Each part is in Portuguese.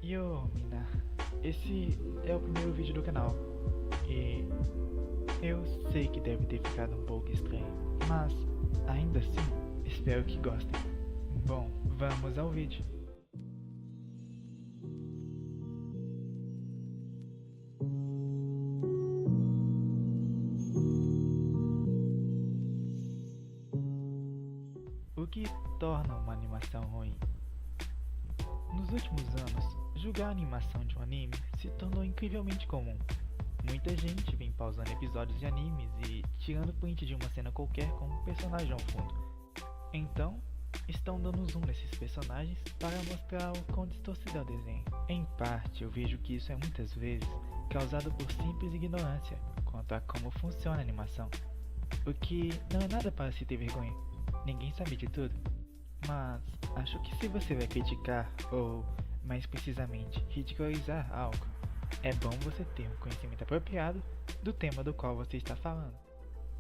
Yo, mina, esse é o primeiro vídeo do canal e eu sei que deve ter ficado um pouco estranho, mas ainda assim espero que gostem. Bom, vamos ao vídeo. O que torna uma animação ruim? Nos últimos anos, julgar a animação de um anime se tornou incrivelmente comum. Muita gente vem pausando episódios de animes e tirando print de uma cena qualquer com um personagem ao fundo. Então, estão dando zoom nesses personagens para mostrar o quão distorcido é o desenho. Em parte, eu vejo que isso é muitas vezes causado por simples ignorância quanto a como funciona a animação. O que não é nada para se ter vergonha, ninguém sabe de tudo. Mas acho que se você vai criticar, ou mais precisamente ridicularizar algo, é bom você ter um conhecimento apropriado do tema do qual você está falando.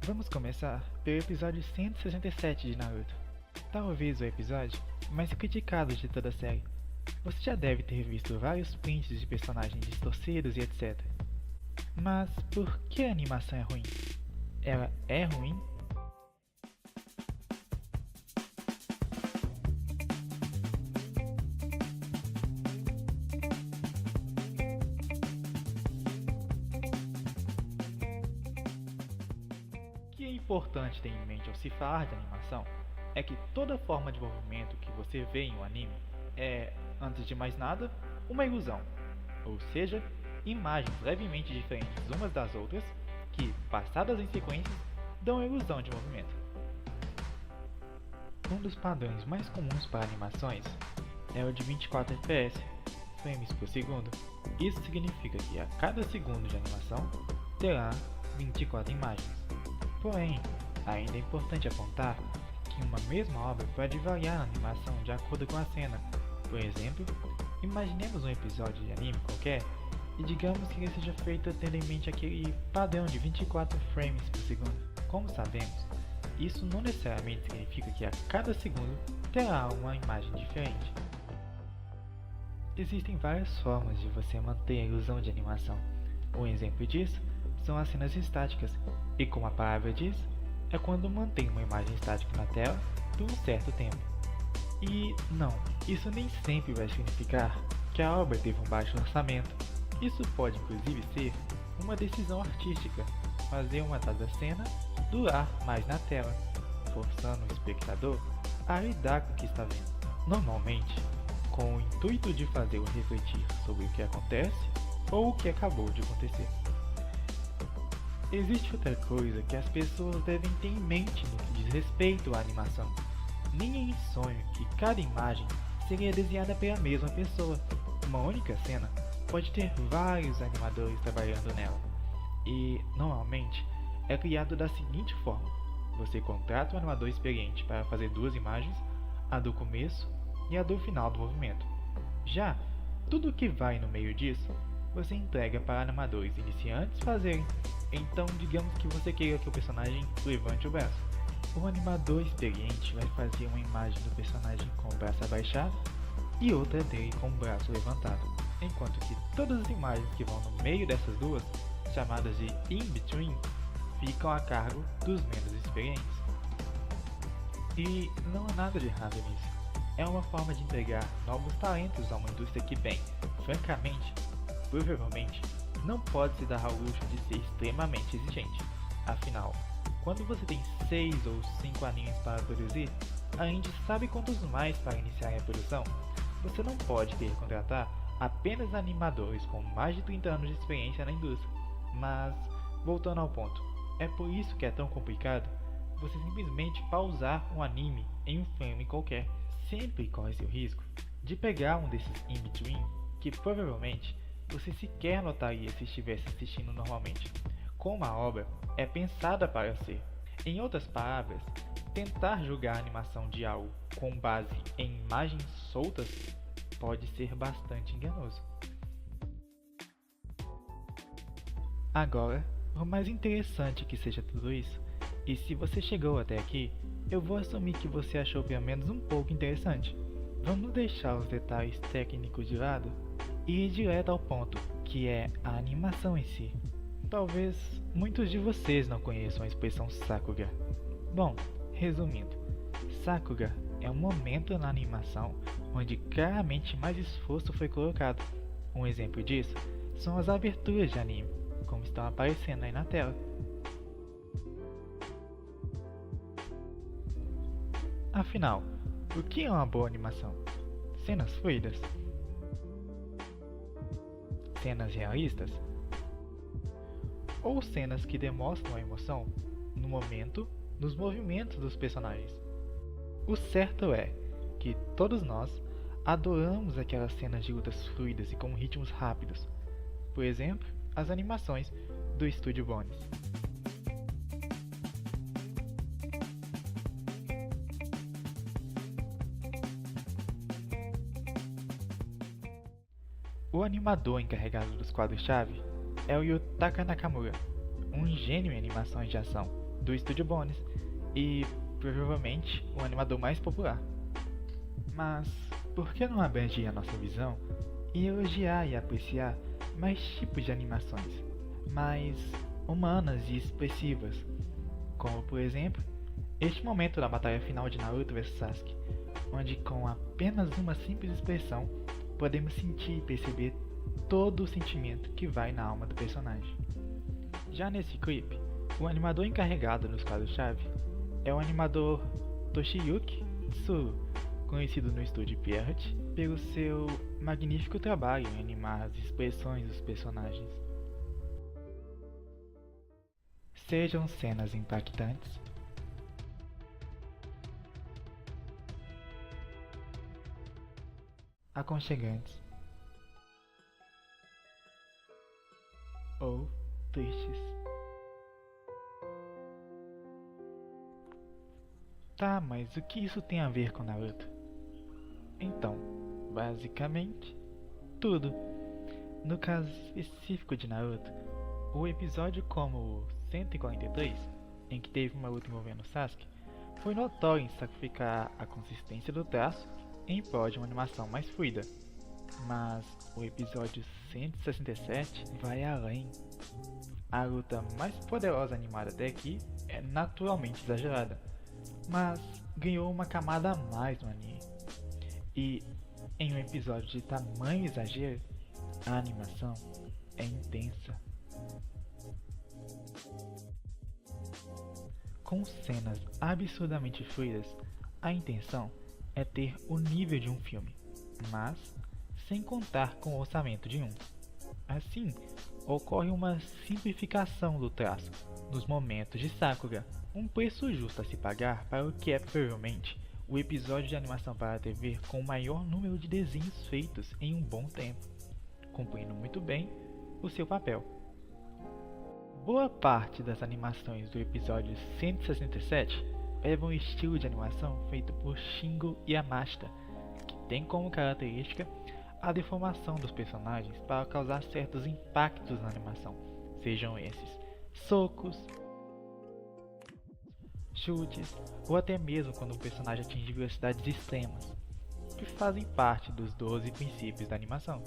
Vamos começar pelo episódio 167 de Naruto. Talvez o episódio mais criticado de toda a série. Você já deve ter visto vários prints de personagens distorcidos e etc. Mas por que a animação é ruim? Ela é ruim? O que é importante ter em mente ao se falar de animação é que toda forma de movimento que você vê em um anime é, antes de mais nada, uma ilusão, ou seja, imagens levemente diferentes umas das outras que, passadas em sequências, dão a ilusão de movimento. Um dos padrões mais comuns para animações é o de 24 fps, frames por segundo. Isso significa que a cada segundo de animação terá 24 imagens. Porém, ainda é importante apontar que uma mesma obra pode variar na animação de acordo com a cena. Por exemplo, imaginemos um episódio de anime qualquer e digamos que ele seja feito tendo em mente aquele padrão de 24 frames por segundo. Como sabemos, isso não necessariamente significa que a cada segundo terá uma imagem diferente. Existem várias formas de você manter a ilusão de animação. Um exemplo disso são as cenas estáticas, e como a palavra diz, é quando mantém uma imagem estática na tela por um certo tempo. E não, isso nem sempre vai significar que a obra teve um baixo orçamento. Isso pode inclusive ser uma decisão artística, fazer uma dada cena durar mais na tela, forçando o espectador a lidar com o que está vendo. Normalmente, com o intuito de fazê-lo refletir sobre o que acontece ou o que acabou de acontecer. Existe outra coisa que as pessoas devem ter em mente no que diz respeito à animação. Ninguém sonha que cada imagem seria desenhada pela mesma pessoa. Uma única cena pode ter vários animadores trabalhando nela. E, normalmente, é criado da seguinte forma. Você contrata um animador experiente para fazer duas imagens, a do começo e a do final do movimento. Já, tudo o que vai no meio disso, você entrega para animadores iniciantes fazerem. Então, digamos que você queira que o personagem levante o braço. O animador experiente vai fazer uma imagem do personagem com o braço abaixado e outra dele com o braço levantado, enquanto que todas as imagens que vão no meio dessas duas, chamadas de in-between, ficam a cargo dos menos experientes. E não há nada de errado nisso. É uma forma de entregar novos talentos a uma indústria que, bem, francamente, provavelmente, não pode se dar ao luxo de ser extremamente exigente. Afinal, quando você tem 6 ou 5 animes para produzir, além de sabe quantos mais para iniciar a produção, você não pode querer contratar apenas animadores com mais de 30 anos de experiência na indústria. Mas, voltando ao ponto, é por isso que é tão complicado você simplesmente pausar um anime em um frame qualquer. Sempre corre-se o risco de pegar um desses in-between que provavelmente você sequer notaria se estivesse assistindo normalmente, como a obra é pensada para ser. Em outras palavras, tentar julgar a animação de algo com base em imagens soltas pode ser bastante enganoso. Agora, por mais interessante que seja tudo isso, e se você chegou até aqui, eu vou assumir que você achou pelo menos um pouco interessante. Vamos deixar os detalhes técnicos de lado e ir direto ao ponto, que é a animação em si. Talvez muitos de vocês não conheçam a expressão Sakuga. Bom, resumindo, Sakuga é um momento na animação onde claramente mais esforço foi colocado. Um exemplo disso são as aberturas de anime, como estão aparecendo aí na tela. Afinal, o que é uma boa animação? Cenas fluidas? Cenas realistas? Ou cenas que demonstram a emoção no momento, nos movimentos dos personagens? O certo é que todos nós adoramos aquelas cenas de lutas fluidas e com ritmos rápidos. Por exemplo, as animações do Estúdio Bones. O animador encarregado dos quadros-chave é o Yutaka Nakamura, um gênio em animações de ação do Estúdio Bones e provavelmente o animador mais popular. Mas por que não abranger a nossa visão e elogiar e apreciar mais tipos de animações, mais humanas e expressivas, como por exemplo, este momento da batalha final de Naruto vs Sasuke, onde com apenas uma simples expressão podemos sentir e perceber todo o sentimento que vai na alma do personagem. Já nesse clipe, o animador encarregado dos quadros-chave é o animador Toshiyuki Tsuru, conhecido no estúdio Pierrot pelo seu magnífico trabalho em animar as expressões dos personagens. Sejam cenas impactantes, aconchegantes ou tristes. Tá, mas o que isso tem a ver com Naruto? Então, basicamente, tudo. No caso específico de Naruto, o episódio como o 143, em que teve uma luta envolvendo Sasuke, foi notório em sacrificar a consistência do traço em prol de uma animação mais fluida. Mas o episódio 167 vai além. A luta mais poderosa animada até aqui é naturalmente exagerada, mas ganhou uma camada a mais no anime. E em um episódio de tamanho exagero, a animação é intensa. Com cenas absurdamente fluidas, a intenção é ter o nível de um filme, mas sem contar com o orçamento de um. Assim, ocorre uma simplificação do traço nos momentos de Sakuga, um preço justo a se pagar para o que é provavelmente o episódio de animação para a TV com o maior número de desenhos feitos em um bom tempo, cumprindo muito bem o seu papel. Boa parte das animações do episódio 167 levam um estilo de animação feito por Shingo Yamashita, que tem como característica a deformação dos personagens para causar certos impactos na animação, sejam esses socos, chutes ou até mesmo quando o personagem atinge velocidades extremas, que fazem parte dos 12 princípios da animação.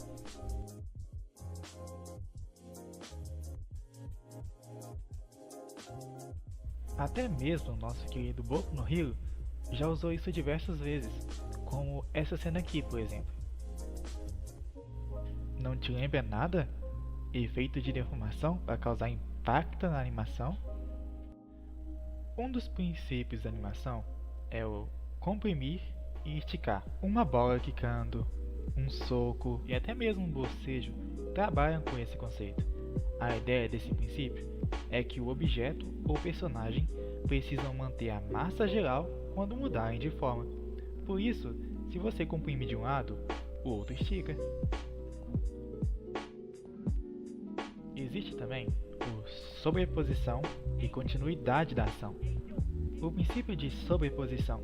Até mesmo o nosso querido Boku no Hero já usou isso diversas vezes, como essa cena aqui, por exemplo. Não te lembra nada? Efeito de deformação para causar impacto na animação? Um dos princípios da animação é o comprimir e esticar. Uma bola quicando, um soco e até mesmo um bocejo trabalham com esse conceito. A ideia desse princípio é que o objeto ou personagem precisam manter a massa geral quando mudarem de forma. Por isso, se você comprime de um lado, o outro estica. Existe também o sobreposição e continuidade da ação. O princípio de sobreposição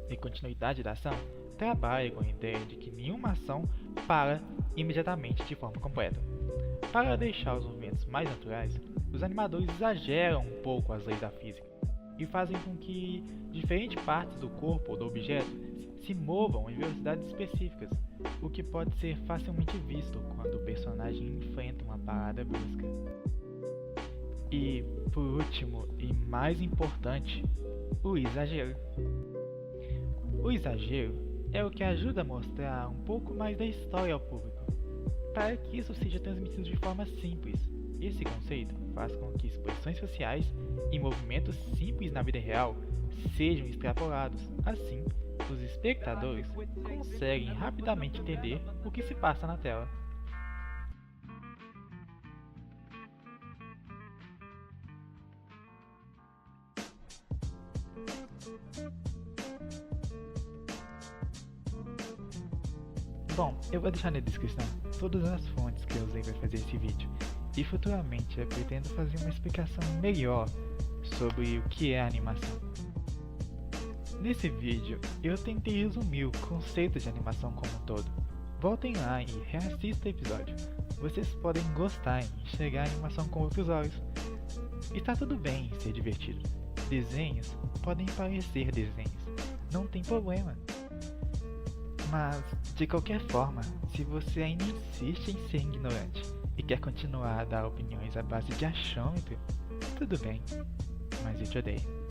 e continuidade da ação trabalha com a ideia de que nenhuma ação para imediatamente de forma completa. Para deixar os movimentos mais naturais, os animadores exageram um pouco as leis da física e fazem com que diferentes partes do corpo ou do objeto se movam em velocidades específicas, o que pode ser facilmente visto quando o personagem enfrenta uma parada brusca. E, por último e mais importante, o exagero. O exagero é o que ajuda a mostrar um pouco mais da história ao público, para que isso seja transmitido de forma simples. Esse conceito faz com que expressões faciais e movimentos simples na vida real sejam extrapolados. Assim, os espectadores conseguem rapidamente entender o que se passa na tela. Bom, eu vou deixar na descrição todas as fontes que eu usei para fazer esse vídeo, e futuramente eu pretendo fazer uma explicação melhor sobre o que é animação. Nesse vídeo, eu tentei resumir o conceito de animação como um todo. Voltem lá e reassistam o episódio. Vocês podem gostar e enxergar a animação com outros olhos. Está tudo bem ser divertido. Desenhos podem parecer desenhos, não tem problema. Mas, de qualquer forma, se você ainda insiste em ser ignorante e quer continuar a dar opiniões à base de achômetro, tudo bem, mas eu te odeio.